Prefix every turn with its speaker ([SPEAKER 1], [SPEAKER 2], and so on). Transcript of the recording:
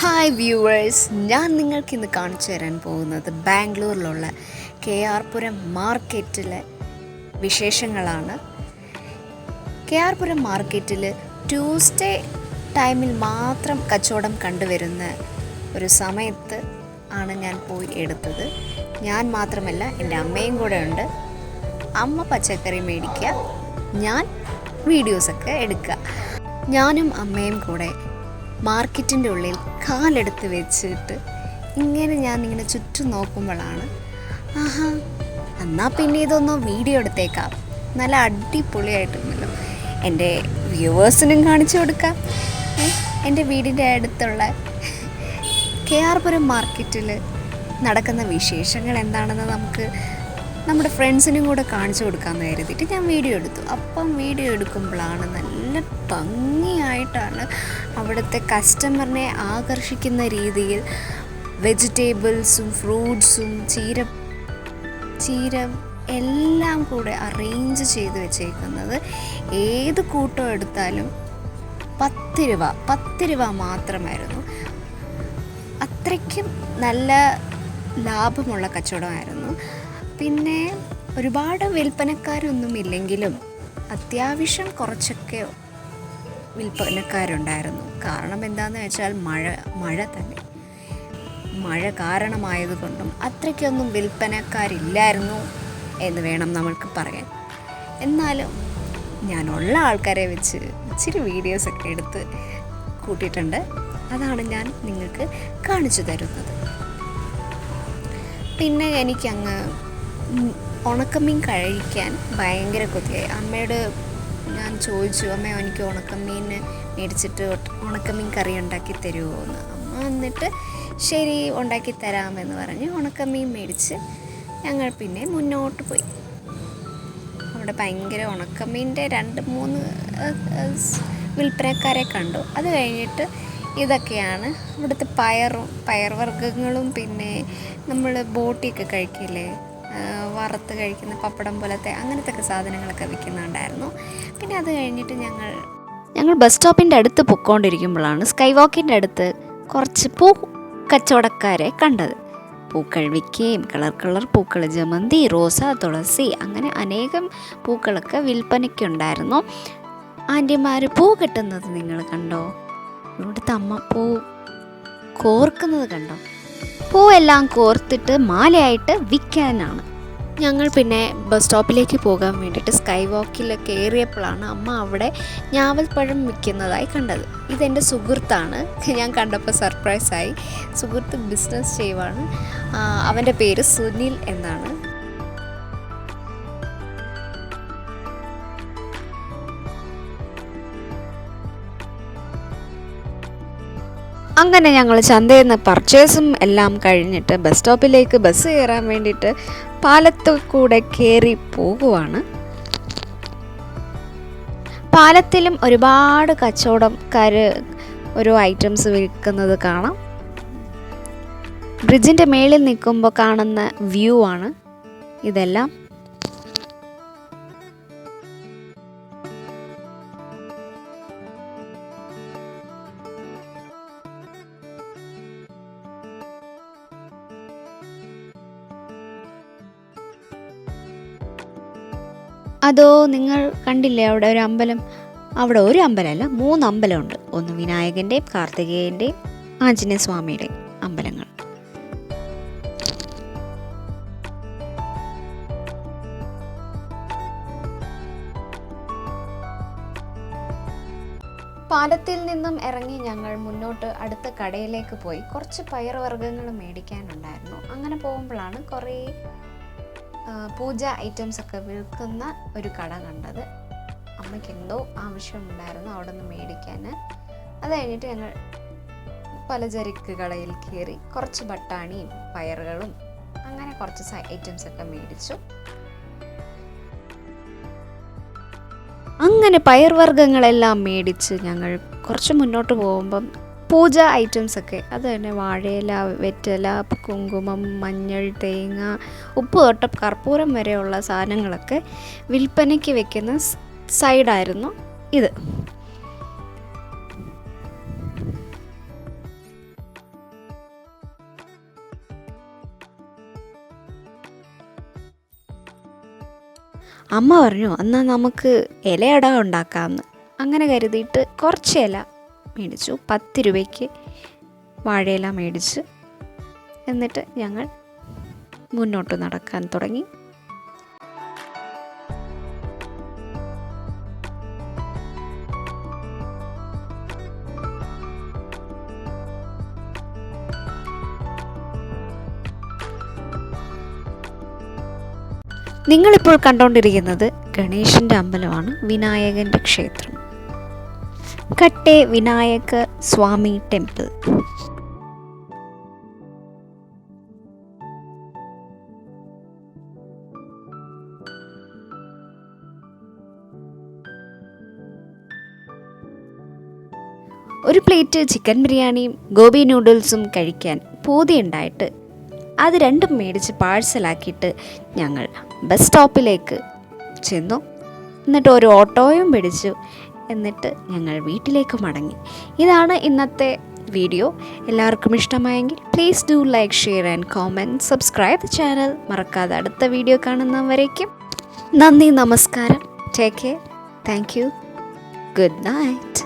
[SPEAKER 1] Hi viewers, ഞാൻ നിങ്ങൾക്ക് ഇന്ന് കാണിച്ചു തരാൻ പോകുന്നത് ബാംഗ്ലൂരിലുള്ള KR പുരം മാർക്കറ്റിലെ വിശേഷങ്ങളാണ്. KR പുരം മാർക്കറ്റിൽ ട്യൂസ്ഡേ ടൈമിൽ മാത്രം കച്ചവടം കണ്ടുവരുന്ന ഒരു സമയത്ത് ആണ് ഞാൻ പോയി എടുത്തത്. ഞാൻ മാത്രമല്ല, എൻ്റെ അമ്മയും കൂടെ ഉണ്ട്. അമ്മ പച്ചക്കറി മേടിക്കുക, ഞാൻ വീഡിയോസൊക്കെ എടുക്കുക. ഞാനും അമ്മയും കൂടെ മാർക്കറ്റിൻ്റെ ഉള്ളിൽ കാലെടുത്ത് വെച്ചിട്ട് ഞാനിങ്ങനെ ചുറ്റും നോക്കുമ്പോഴാണ് എന്നാൽ പിന്നെ ഇതൊന്ന് വീഡിയോ എടുത്തേക്കാം, നല്ല അടിപൊളിയായിട്ടുണ്ടല്ലോ, എൻ്റെ വ്യൂവേഴ്സിനും കാണിച്ചു കൊടുക്കാം. എൻ്റെ വീടിൻ്റെ അടുത്തുള്ള KR പുരം മാർക്കറ്റിൽ നടക്കുന്ന വിശേഷങ്ങൾ എന്താണെന്ന് നമുക്ക് നമ്മുടെ ഫ്രണ്ട്സിനും കൂടെ കാണിച്ചു കൊടുക്കാമെന്ന് കരുതിയിട്ട് ഞാൻ വീഡിയോ എടുത്തു. അപ്പം വീഡിയോ എടുക്കുമ്പോഴാണ് നല്ല ഭംഗിയായിട്ടാണ് അവിടുത്തെ കസ്റ്റമറിനെ ആകർഷിക്കുന്ന രീതിയിൽ വെജിറ്റബിൾസും ഫ്രൂട്ട്സും ചീര എല്ലാം കൂടെ അറേഞ്ച് ചെയ്ത് വെച്ചേക്കുന്നത്. ഏത് കൂട്ടം എടുത്താലും 10 രൂപ മാത്രമായിരുന്നു. അത്രയ്ക്കും നല്ല ലാഭമുള്ള കച്ചവടമായിരുന്നു. പിന്നെ ഒരുപാട് വിൽപ്പനക്കാരൊന്നുമില്ലെങ്കിലും അത്യാവശ്യം കുറച്ചൊക്കെ വിൽപ്പനക്കാരുണ്ടായിരുന്നു. കാരണം എന്താണെന്ന് വെച്ചാൽ മഴ തന്നെ. മഴ കാരണമായതുകൊണ്ടും അത്രയ്ക്കൊന്നും വിൽപ്പനക്കാരില്ലായിരുന്നു എന്ന് വേണം നമ്മൾക്ക് പറയാൻ. എന്നാലും ഞാനുള്ള ആൾക്കാരെ വെച്ച് ഇച്ചിരി വീഡിയോസൊക്കെ എടുത്ത് കൂട്ടിയിട്ടുണ്ട്. അതാണ് ഞാൻ നിങ്ങൾക്ക് കാണിച്ചു തരുന്നത്. പിന്നെ എനിക്കങ്ങ് ഉണക്കമീൻ കഴിക്കാൻ ഭയങ്കര കൊതിയായി. അമ്മയോട് ഞാൻ ചോദിച്ചു, അമ്മ എനിക്ക് ഉണക്കമീൻ മേടിച്ചിട്ട് ഉണക്കമീൻ കറി ഉണ്ടാക്കി തരുമോ എന്ന്. അമ്മ എന്നിട്ട് ശരി ഉണ്ടാക്കി തരാമെന്ന് പറഞ്ഞ് ഉണക്കമീൻ മേടിച്ച് ഞങ്ങൾ പിന്നെ മുന്നോട്ട് പോയി. അവിടെ ഭയങ്കര ഉണക്കമീൻ്റെ 2-3 വിൽപ്പനക്കാരെ കണ്ടു. അത് കഴിഞ്ഞിട്ട് ഇതൊക്കെയാണ് ഇവിടുത്തെ പയർവർഗ്ഗങ്ങളും പിന്നെ നമ്മൾ ബോട്ടിയൊക്കെ കഴിക്കില്ലേ, വറുത്ത് കഴിക്കുന്ന പപ്പടം പോലത്തെ അങ്ങനത്തെ ഒക്കെ സാധനങ്ങളൊക്കെ വിൽക്കുന്നുണ്ടായിരുന്നു. പിന്നെ അത് കഴിഞ്ഞിട്ട് ഞങ്ങൾ ബസ് സ്റ്റോപ്പിൻ്റെ അടുത്ത് പൊയ്ക്കൊണ്ടിരിക്കുമ്പോഴാണ് സ്കൈ വാക്കിൻ്റെ അടുത്ത് കുറച്ച് പൂ കച്ചവടക്കാരെ കണ്ടത്. പൂക്കൾ വിൽക്കുകയും കളർ പൂക്കൾ, ജമന്തി, റോസ, തുളസി, അങ്ങനെ അനേകം പൂക്കളൊക്കെ വിൽപ്പനയ്ക്കുണ്ടായിരുന്നു. ആൻറ്റിമാർ പൂ കെട്ടുന്നത് നിങ്ങൾ കണ്ടോ? ഇവിടുത്തെ അമ്മ പൂ കോർക്കുന്നത് കണ്ടോ? പൂവെല്ലാം കോർത്തിട്ട് മാലയായിട്ട് വിൽക്കാനാണ്. ഞങ്ങൾ പിന്നെ ബസ് സ്റ്റോപ്പിലേക്ക് പോകാൻ വേണ്ടിയിട്ട് സ്കൈ വാക്കിൽ കയറിയപ്പോഴാണ് അമ്മ അവിടെ ഞാവൽപ്പഴം വിൽക്കുന്നതായി കണ്ടത്. ഇതെൻ്റെ സുഹൃത്താണ്. ഞാൻ കണ്ടപ്പോൾ സർപ്രൈസായി. സുഹൃത്ത് ബിസിനസ് ചെയ്യുവാണ്. അവൻ്റെ പേര് സുനിൽ എന്നാണ്. അങ്ങനെ ഞങ്ങൾ ചന്തയിൽ നിന്ന് പർച്ചേസും എല്ലാം കഴിഞ്ഞിട്ട് ബസ് സ്റ്റോപ്പിലേക്ക് ബസ് കയറാൻ വേണ്ടിയിട്ട് പാലത്തിൽ കൂടെ കയറി പോകുവാണ്. പാലത്തിലും ഒരുപാട് കച്ചവടക്കാർ ഓരോ ഐറ്റംസ് വിൽക്കുന്നത് കാണാം. ബ്രിഡ്ജിൻ്റെ മേളിൽ നിൽക്കുമ്പോൾ കാണുന്ന വ്യൂ ആണ് ഇതെല്ലാം. അതോ നിങ്ങൾ കണ്ടില്ലേ അവിടെ ഒരു അമ്പലം? അവിടെ ഒരു അമ്പലമല്ല, 3 അമ്പലമുണ്ട്. ഒന്ന് വിനായകൻ്റെയും കാർത്തികേയൻ്റെയും ആഞ്ജനേയ സ്വാമിയുടെയും അമ്പലങ്ങൾ. പാലത്തിൽ നിന്നും ഇറങ്ങി ഞങ്ങൾ മുന്നോട്ട് അടുത്ത കടയിലേക്ക് പോയി. കുറച്ച് പയറുവർഗ്ഗങ്ങൾ മേടിക്കാനുണ്ടായിരുന്നു. അങ്ങനെ പോകുമ്പോഴാണ് കുറേ പൂജ ഐറ്റംസ് ഒക്കെ വിൽക്കുന്ന ഒരു കട കണ്ടത്. അമ്മയ്ക്ക് എന്തോ ആവശ്യമുണ്ടായിരുന്നു അവിടെ നിന്ന് മേടിക്കാൻ. അത് കഴിഞ്ഞിട്ട് ഞങ്ങൾ പലചരക്ക് കടയിൽ കയറി കുറച്ച് ബട്ടാണിയും പയറുകളും അങ്ങനെ കുറച്ച് ഐറ്റംസ് ഒക്കെ മേടിച്ചു. അങ്ങനെ പയർവർഗ്ഗങ്ങളെല്ലാം മേടിച്ച് ഞങ്ങൾ കുറച്ച് മുന്നോട്ട് പോകുമ്പം പൂജ ഐറ്റംസൊക്കെ, അത് തന്നെ വാഴയില, വെറ്റില, കുങ്കുമം, മഞ്ഞൾ, തേങ്ങ, ഉപ്പ് തൊട്ട് കർപ്പൂരം വരെയുള്ള സാധനങ്ങളൊക്കെ വിൽപ്പനയ്ക്ക് വെക്കുന്ന സൈഡായിരുന്നു ഇത്. അമ്മ പറഞ്ഞു എന്നാൽ നമുക്ക് ഇലയട ഉണ്ടാക്കാമെന്ന്. അങ്ങനെ കരുതിയിട്ട് കുറച്ച് ഇല മേടിച്ചു. 10 രൂപയ്ക്ക് വാഴയില മേടിച്ച് എന്നിട്ട് ഞങ്ങൾ മുന്നോട്ട് നടക്കാൻ തുടങ്ങി. നിങ്ങളിപ്പോൾ കണ്ടുകൊണ്ടിരിക്കുന്നത് ഗണേശൻ്റെ അമ്പലമാണ്, വിനായകൻ്റെ ക്ഷേത്രം, കട്ടെ വിനായക സ്വാമി ടെമ്പിൾ. ഒരു പ്ലേറ്റ് ചിക്കൻ ബിരിയാണിയും ഗോബി നൂഡിൽസും കഴിക്കാൻ പൂതിയുണ്ടായിട്ട് അത് രണ്ടും മേടിച്ച് പാഴ്സലാക്കിയിട്ട് ഞങ്ങൾ ബസ് സ്റ്റോപ്പിലേക്ക് ചെന്നു. എന്നിട്ട് ഒരു ഓട്ടോയും പിടിച്ചു. എന്നിട്ട് ഞങ്ങൾ വീട്ടിലേക്ക് മടങ്ങി. ഇതാണ് ഇന്നത്തെ വീഡിയോ. എല്ലാവർക്കും ഇഷ്ടമായെങ്കിൽ please do like, share and comment, subscribe the channel. മറക്കാതെ അടുത്ത വീഡിയോ കാണുന്നവരേക്കും നന്ദി, നമസ്കാരം, take care, thank you, good night.